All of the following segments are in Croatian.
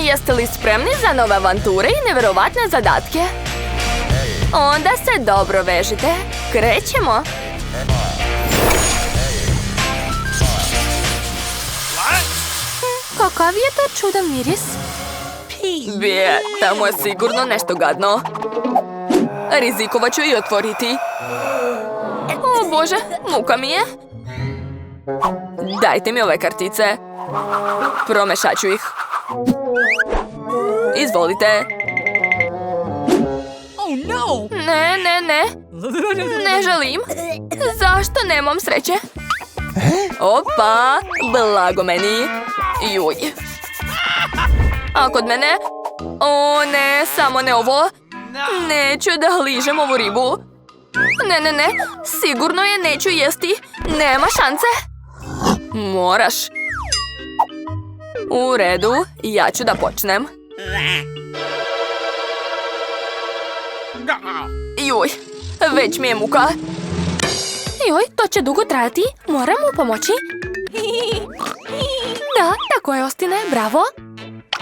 Jeste li spremni za nove avanture i nevjerovatne zadatke? Onda se dobro vežite. Krećemo! Kakav je to čudan miris? Bije, tamo je sigurno nešto gadno. Rizikovat ću i otvoriti. O Bože, muka mi je. Dajte mi ove kartice. Promešat ću ih. Izvolite. Ne. Ne želim. Zašto nemam sreće? Opa, blago meni. Juj. A kod mene? O ne, samo ne ovo. Neću da ližem ovu ribu. Ne. Sigurno je neću jesti. Nema šanse. Moraš. U redu, ja ću da počnem. Juj, već mi je muka. Joj, to će dugo trajati. Moram mu pomoći. Da, tako je, Ostine, bravo.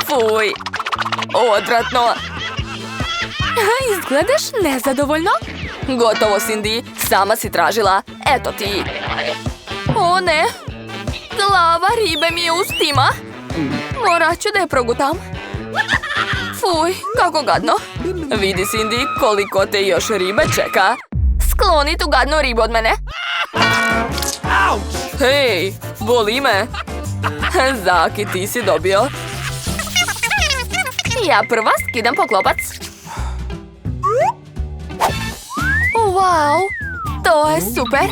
Fuj, odvratno. Izgledaš nezadovoljno. Gotovo, Cindy, sama si tražila. Eto ti. O ne, glava ribe mi je ustima. Morat ću da je progutam. Fuj, kako gadno. Vidi, Cindy, koliko te još ribe čeka. Skloni tu gadnu ribu od mene. Hej, boli me. Zaki, ti si dobio. Ja prva skidam poklopac. Wow, to je super.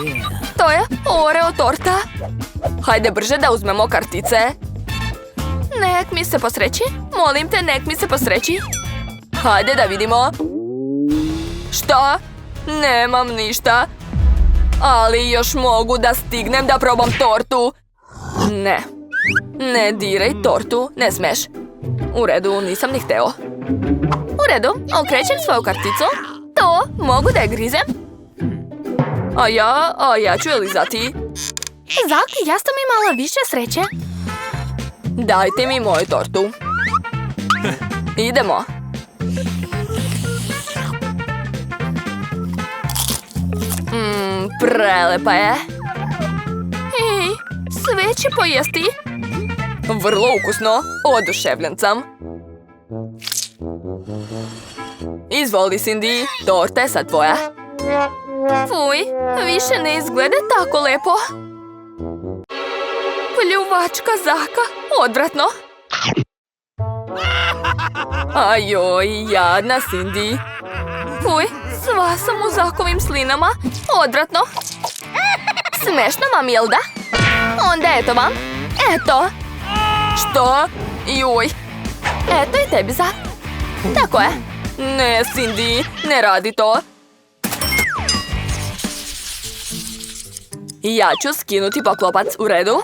To je Oreo torta. Hajde brže da uzmemo kartice. Nek mi se posreći. Molim te, nek mi se posreći. Hajde da vidimo. Šta? Nemam ništa. Ali još mogu da stignem da probam tortu. Ne. Ne diraj tortu, ne smeš. U redu, nisam ni hteo. U redu, okrećem svoju karticu. To mogu da je grizem. A ja ću je lizati. Zaki, ja sam imala više sreće. Dajte mi moju tortu. Idemo. Prelepa je. Ej, sve će pojesti. Vrlo ukusno, oduševljen sam. Izvoli, Cindy, torta je sad tvoja. Fuj, više ne izgleda tako lepo. Pljuvačka Zaka, odvratno. Ajoj, jadna Cindy. Fuj, sva sam u Zakovim slinama, odvratno. Smešno vam, jel da? Onda eto vam, eto. Što? Juj. Eto i tebi, Zak. Tako je. Ne, Cindy, ne radi to. Ja ću skinuti poklopac, u redu.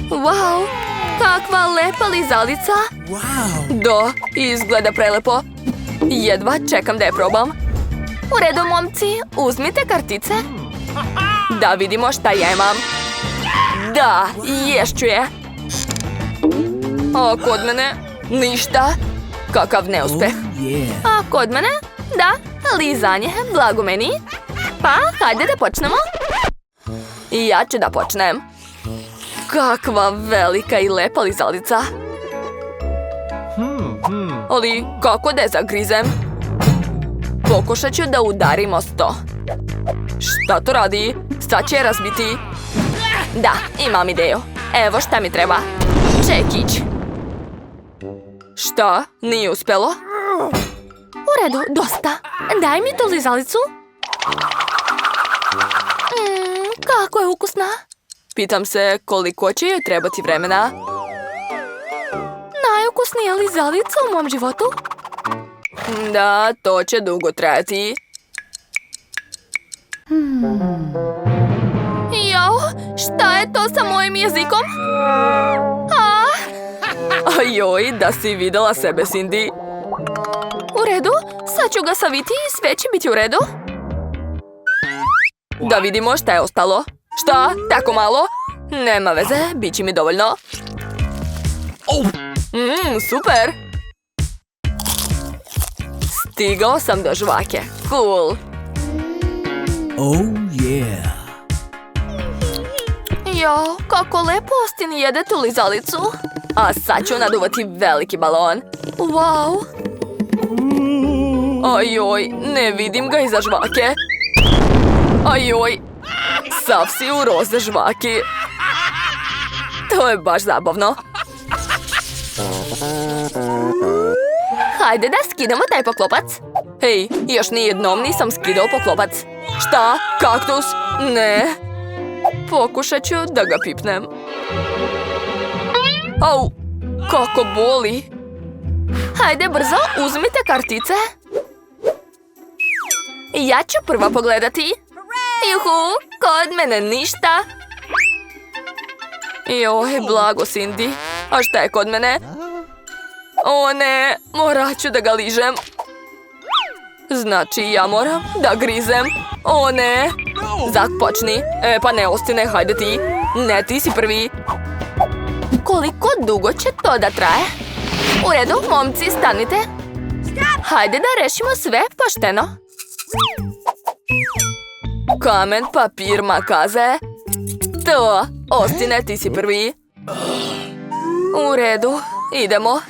Wow, kakva lepa lizalica. Da, izgleda prelepo. Jedva čekam da je probam. U redu, momci, uzmite kartice. Da vidimo šta ja imam. Da, ješću je. A kod mene? Ništa. Kakav neuspeh. A kod mene? Da, lizanje, blago meni. Pa, hajde da počnemo. I ja ću da počnem. Kakva velika i lepa lizalica. Ali kako da je zagrizem? Pokušat ću da udarim o sto. Šta to radi? Sad će je razbiti. Da, imam ideju. Evo šta mi treba. Čekić. Šta? Nije uspjelo? U redu, dosta. Daj mi tu lizalicu. Kako je ukusna. Pitam se koliko će joj trebati vremena. Najukusnija lizalica u mom životu. Da, to će dugo trajati. Jao, šta je to sa mojim jezikom? Ajoj, da si videla sebe, Cindy. U redu, sad ću ga saviti i sve će biti u redu. Da vidimo šta je ostalo. Šta? Tako malo? Nema veze, bit će mi dovoljno. Super! Stigao sam do žvake. Cool! Oh yeah! Jo, kako lepo Austin jede tu lizalicu. A sad ću naduvati veliki balon. Wow! Ajoj, ne vidim ga iza žvake. Ajoj, sav si u roze žvaki. To je baš zabavno. Hajde da skidamo taj poklopac. Hej, još nijednom nisam skidao poklopac. Šta? Kaktus? Ne. Pokušat ću da ga pipnem. Au, kako boli. Hajde brzo, uzmite kartice. Ja ću prva pogledati. Juhu, kod mene ništa. Joj, blago Cindy. A šta je kod mene? O ne, morat ću da ga ližem. Znači ja moram da grizem. O ne. Zak, počni. Pa ne, Austine, hajde ti. Ne, ti si prvi. Koliko dugo će to da traje? U redu, momci, stanite. Hajde da rešimo sve pošteno. Kamen, papir, makaze. To, Austine, ti si prvi. U redu, idemo.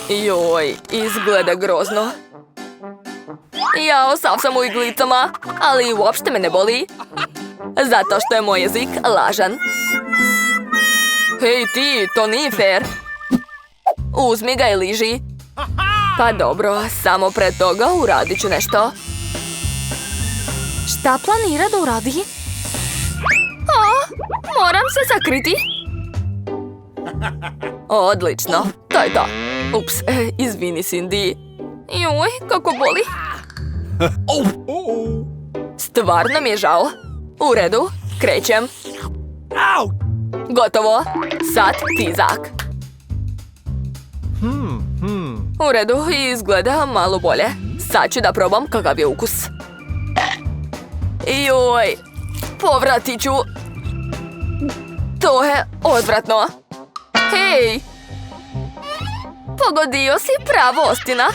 Joj, izgleda grozno. Jao, sav sam u iglicama, ali uopšte me ne boli. Zato što je moj jezik lažan. Hej ti, to nije fair. Uzmi ga i liži. Pa dobro, samo pre toga uradit ću nešto. Šta planira da uradi? Moram se sakriti. Odlično, to je to. Ups, izvini Cindy. Joj, kako boli. Stvarno mi je žao. U redu, krećem. Gotovo, sad ti Zak. U redu, izgleda malo bolje. Sad ću da probam kakav je ukus. Joj, povratit ću. To je odvratno. Hej! Pogodio si pravo, Austina.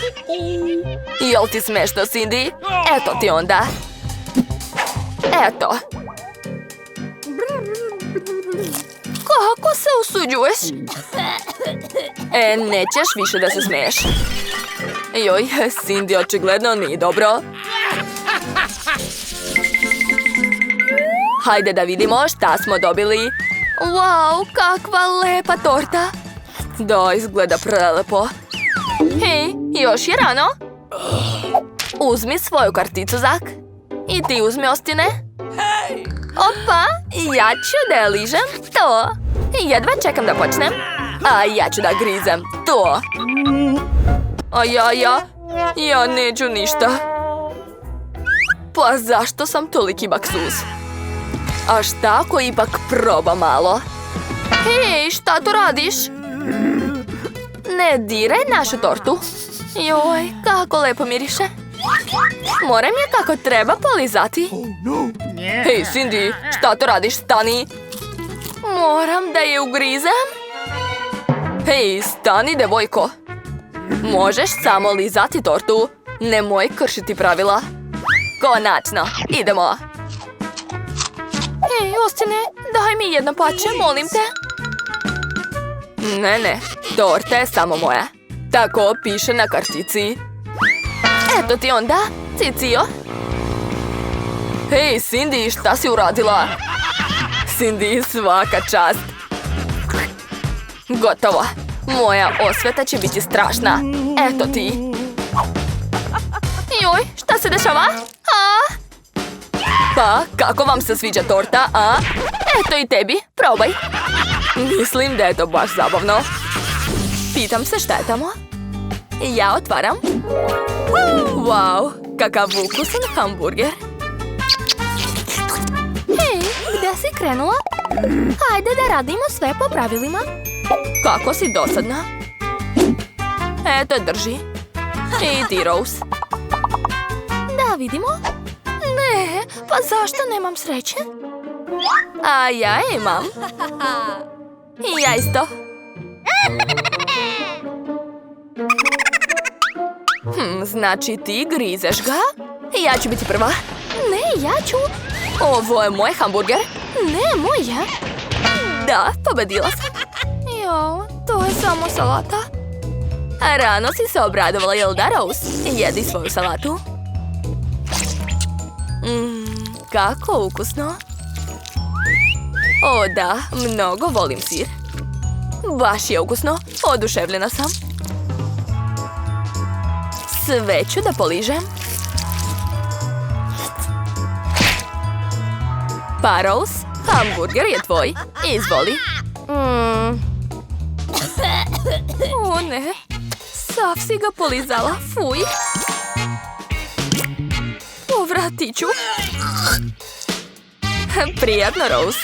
Jel ti smešno, Cindy? Eto ti onda. Eto. Kako se usuđuješ? Nećeš više da se smeješ. Joj, Cindy očigledno nije dobro. Hajde da vidimo šta smo dobili. Wow, kakva lepa torta. Da, izgleda prelepo. Hej, još je rano. Uzmi svoju karticu, Zak. I ti uzmi, Austine. Opa, ja ću da je ližem. To. Jedva čekam da počnem. A ja ću da grizem. To. A ja neću ništa. Pa zašto sam toliki baksuz? A šta ako ipak proba malo? Hej, šta tu radiš? Ne diraj našu tortu. Joj, kako lepo miriše. Moram je kako treba polizati. Hej, Cindy, šta tu radiš? Stani. Moram da je ugrizem. Hej, stani, devojko. Možeš samo lizati tortu. Nemoj kršiti pravila. Konačno, idemo. Hej, Austine, daj mi jedno pače, molim te. Ne, torta je samo moja. Tako piše na kartici. Eto ti onda, Cicio. Hej, Cindy, šta si uradila? Cindy, svaka čast. Gotovo. Moja osveta će biti strašna. Eto ti. Joj, šta se dešava? Pa, kako vam se sviđa torta, a? Eto i tebi, probaj. Mislim da je to baš zabavno. Pitam se šta je tamo. Ja otvaram. Wow, kakav ukusan hamburger. Hej, gdje si krenula? Hajde da radimo sve po pravilima. Kako si dosadna. Eto, drži. I ti, Rose. Da vidimo. Ne, pa zašto nemam sreće? A ja imam. I ja isto. Znači ti grizeš ga? Ja ću biti prva. Ne, ja ću. Ovo je moj hamburger. Ne, moj je. Da, pobedila sam. Jo, to je samo salata. Rano si se obradovala, jel da, Rose? Jedi svoju salatu. Kako ukusno. O da, mnogo volim sir. Baš je ukusno, oduševljena sam. Sve ću da poližem. Pa, Rose, hamburger je tvoj. Izvoli. O ne, sav si ga polizala, fuj. Povratit ću. Prijatno, Rose.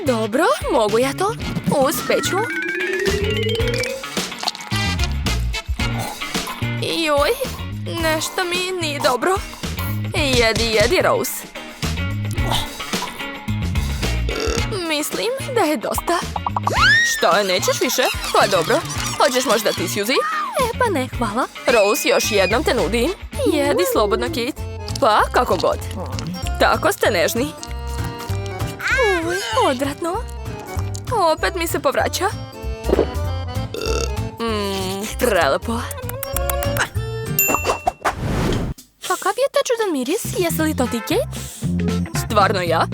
Dobro, mogu ja to? Uspjeću. Joj, nešto mi nije dobro. Jedi, Rose. Mislim da je dosta. Što, nećeš više? Pa dobro. Hoćeš možda ti, Suzy? Pa ne, hvala. Rose, još jednom te nudim. Jedi slobodno, Kate. Pa, kako god. Tako ste nežni. Uj, odvratno. Opet mi se povraća. Prelepo. Kakav je to čudan miris? Jesi li to ti, Kate? Stvarno ja?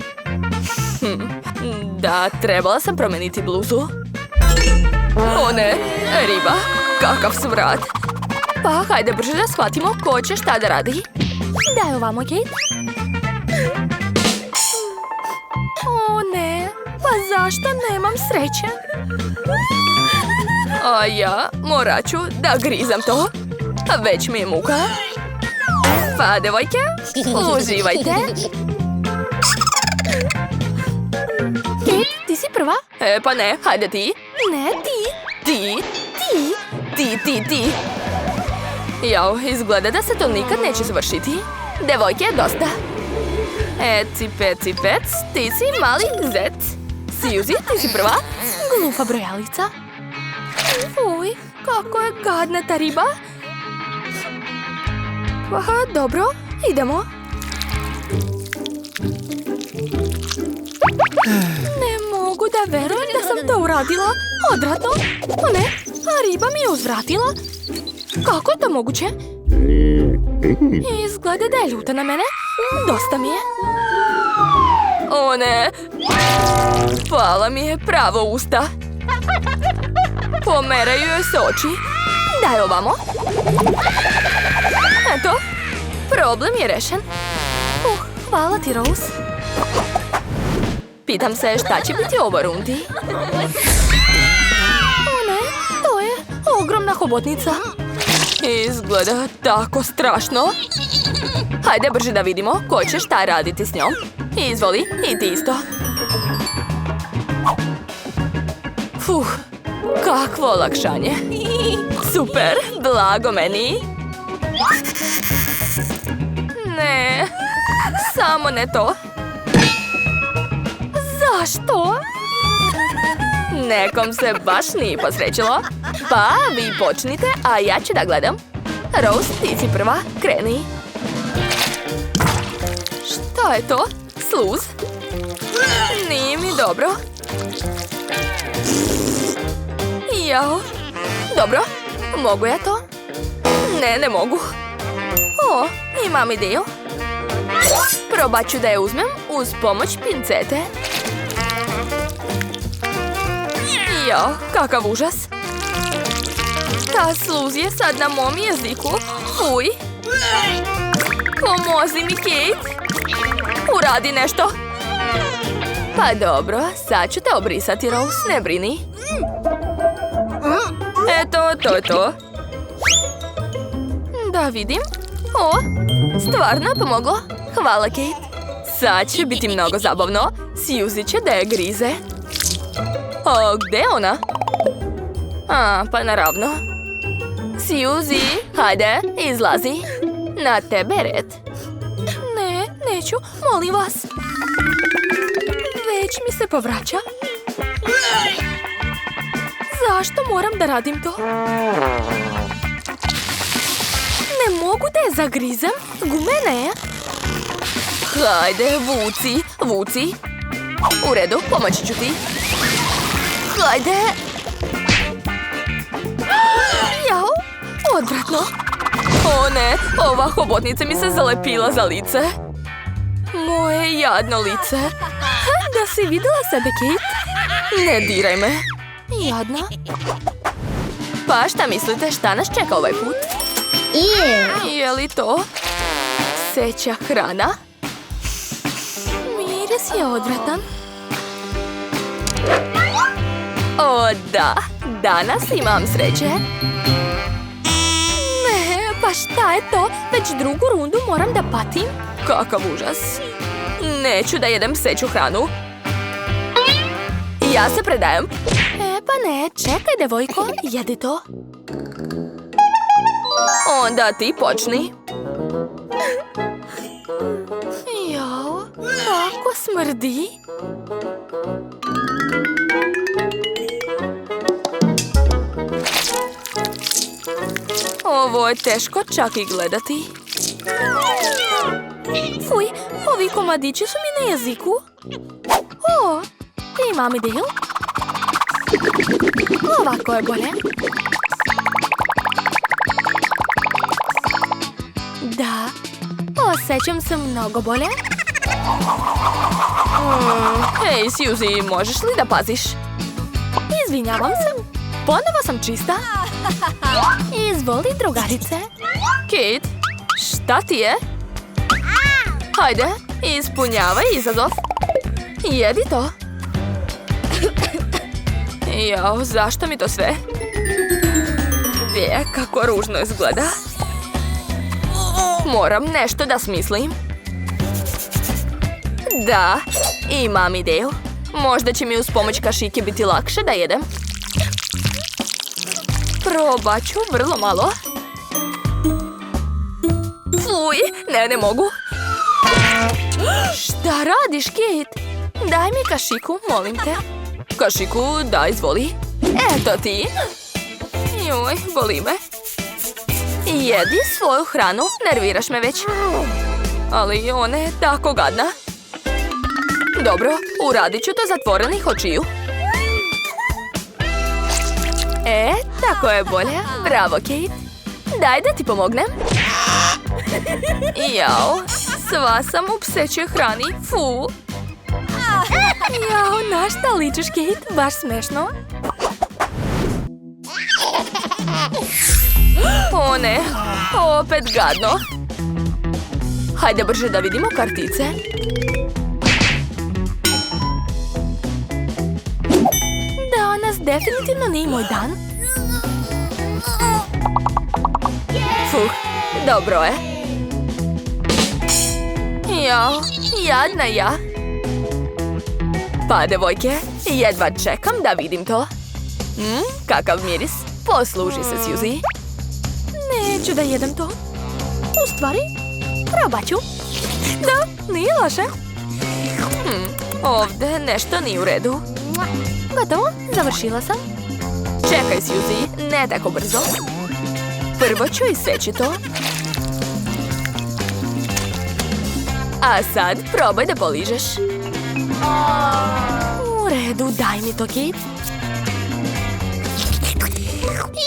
Da, trebala sam promijeniti bluzu. O ne, riba. Kakav smrad. Pa, hajde brže da shvatimo ko će šta da radi. Daj ovamo, Kate. O ne, pa zašto nemam sreće? A ja morat ću da grizam to. Već mi je muka. Pa, devojke, uživajte. Kate, ti si prva? Pa ne, hajde ti. Ne, ti. Ti. Jao, izgleda da se to nikad neće završiti. Devojke, dosta. Eci, peci, pec, ti si mali zec. Suzy, ti si prva? Glupa brojalica. Uj, kako je gadna ta riba. Aha, dobro, idemo. Ne mogu da verujem da sam to uradila. Odvratno. O ne, a riba mi je uzvratila. Kako je to moguće? Izgleda da je ljuta na mene. Dosta mi je. O ne. Pala mi je pravo usta. Pomeraju joj se oči. Daj ovamo. Eto, problem je rešen. Hvala ti, Rose. Pitam se šta će biti ovo rundi. O ne, to je ogromna hobotnica. Izgleda tako strašno. Hajde brže da vidimo ko će šta raditi s njom. Izvoli, i ti isto. Kakvo olakšanje. Super, blago meni. Ne, samo ne to. Zašto? Nekom se baš nije posrećilo. Pa, vi počnite, a ja ću da gledam. Rose, ti si prva, kreni. Što je to? Sluz? Nije mi dobro. Jao. Dobro, mogu ja to? Ne mogu. O, imam ideju. Probat ću da je uzmem uz pomoć pincete. Jao, kakav užas. Ta sluz je sad na mom jeziku. Fuj. Pomozi mi, Kate. Uradi nešto. Pa dobro, sad ću te obrisati, Rose, ne brini. Eto, to je to. Da vidim. O, stvarno je pomoglo. Hvala, Kate. Sad će biti mnogo zabavno. Suzy će da je grize. O, gde je ona? A, pa naravno. Suzy, hajde, izlazi. Na tebe red. Ne, neću, molim vas. Već mi se povraća. Zašto moram da radim to? Ne mogu da je zagrizem. Gumena je. Hajde, vuci, vuci. U redu, pomoći ću ti. Hajde. Jao, odvratno. O ne, ova hobotnica mi se zalepila za lice. Moje jadno lice. Da si vidjela sebe, Kate? Ne diraj me. Jadna. Pa šta mislite, šta nas čeka ovaj put? Je li to seća hrana? Miris je odvratan. O da, danas imam sreće. Ne, pa šta je to? Već drugu rundu moram da patim? Kakav užas. Neću da jedem pseću hranu. Ja se predajem. Pa ne, čekaj, devojko, jedi to. Onda ti počni. Jao, kako smrdi. Ovo je teško čak i gledati. Fuj, ovi komadići su mi na jeziku. O, imam ideju. Ovako je bolje. Da, osjećam se mnogo bolje. Hej, Suzy, možeš li da paziš? Izvinjavam se, ponovo sam čista. Izvoli, drugarice. Kate, šta ti je? Hajde, ispunjavaj izazov. Jedi to. Jao, zašto mi to sve? Kako ružno izgleda. Moram nešto da smislim. Da, imam ideju. Možda će mi uz pomoć kašike biti lakše da jedem. Probat ću vrlo malo. Fuj, ne mogu. Šta radiš, Kate? Daj mi kašiku, molim te. Kašiku, da, izvoli. Eto ti. Joj, boli me. Jedi svoju hranu, nerviraš me već. Ali ona je tako gadna. Dobro, uradit ću to zatvorenih očiju. Tako je bolje. Bravo, Kate. Daj da ti pomognem. Jao, sva sam u psećoj hrani. Fu. Jao, na šta ličiš, Kate? Baš smešno. O ne, opet gadno. Hajde brže da vidimo kartice. Danas definitivno nije moj dan. Fuh, dobro je. Jao, jadna ja. Pa, devojke, jedva čekam da vidim to. Kakav miris. Posluži se, Suzy. Neću da jedem to. U stvari, probat ću. Da, nije loše. Ovdje nešto nije u redu. Gotovo, završila sam. Čekaj, Suzy, ne tako brzo. Prvo ću iseći to. A sad probaj da poližeš. U redu, daj mi to, Kate.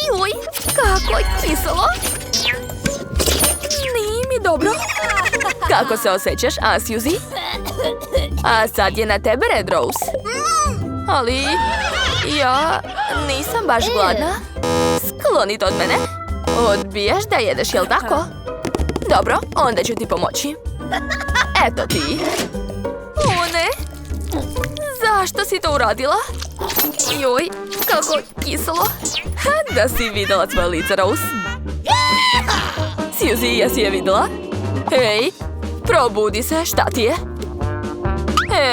Joj, kako je kiselo. Nije mi dobro. Kako se osjećaš, a, Suzy? A sad je na tebe Red Rose. Ali ja nisam baš gladna. Skloni to od mene. Odbijaš da jedeš, jel tako? Dobro, onda ću ti pomoći. Eto ti. O ne. Zašto si to uradila? Joj, kako kiselo. Da si vidjela svoje lice, Rose. Suzy, jesi je vidjela? Hej, probudi se, šta ti je?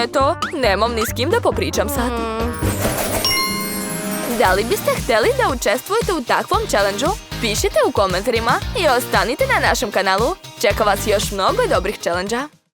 Eto, nemam ni s kim da popričam sad. Da li biste htjeli da učestvujete u takvom challenge-u? Pišite u komentarima i ostanite na našem kanalu. Čeka vas još mnogo dobrih challenge-a.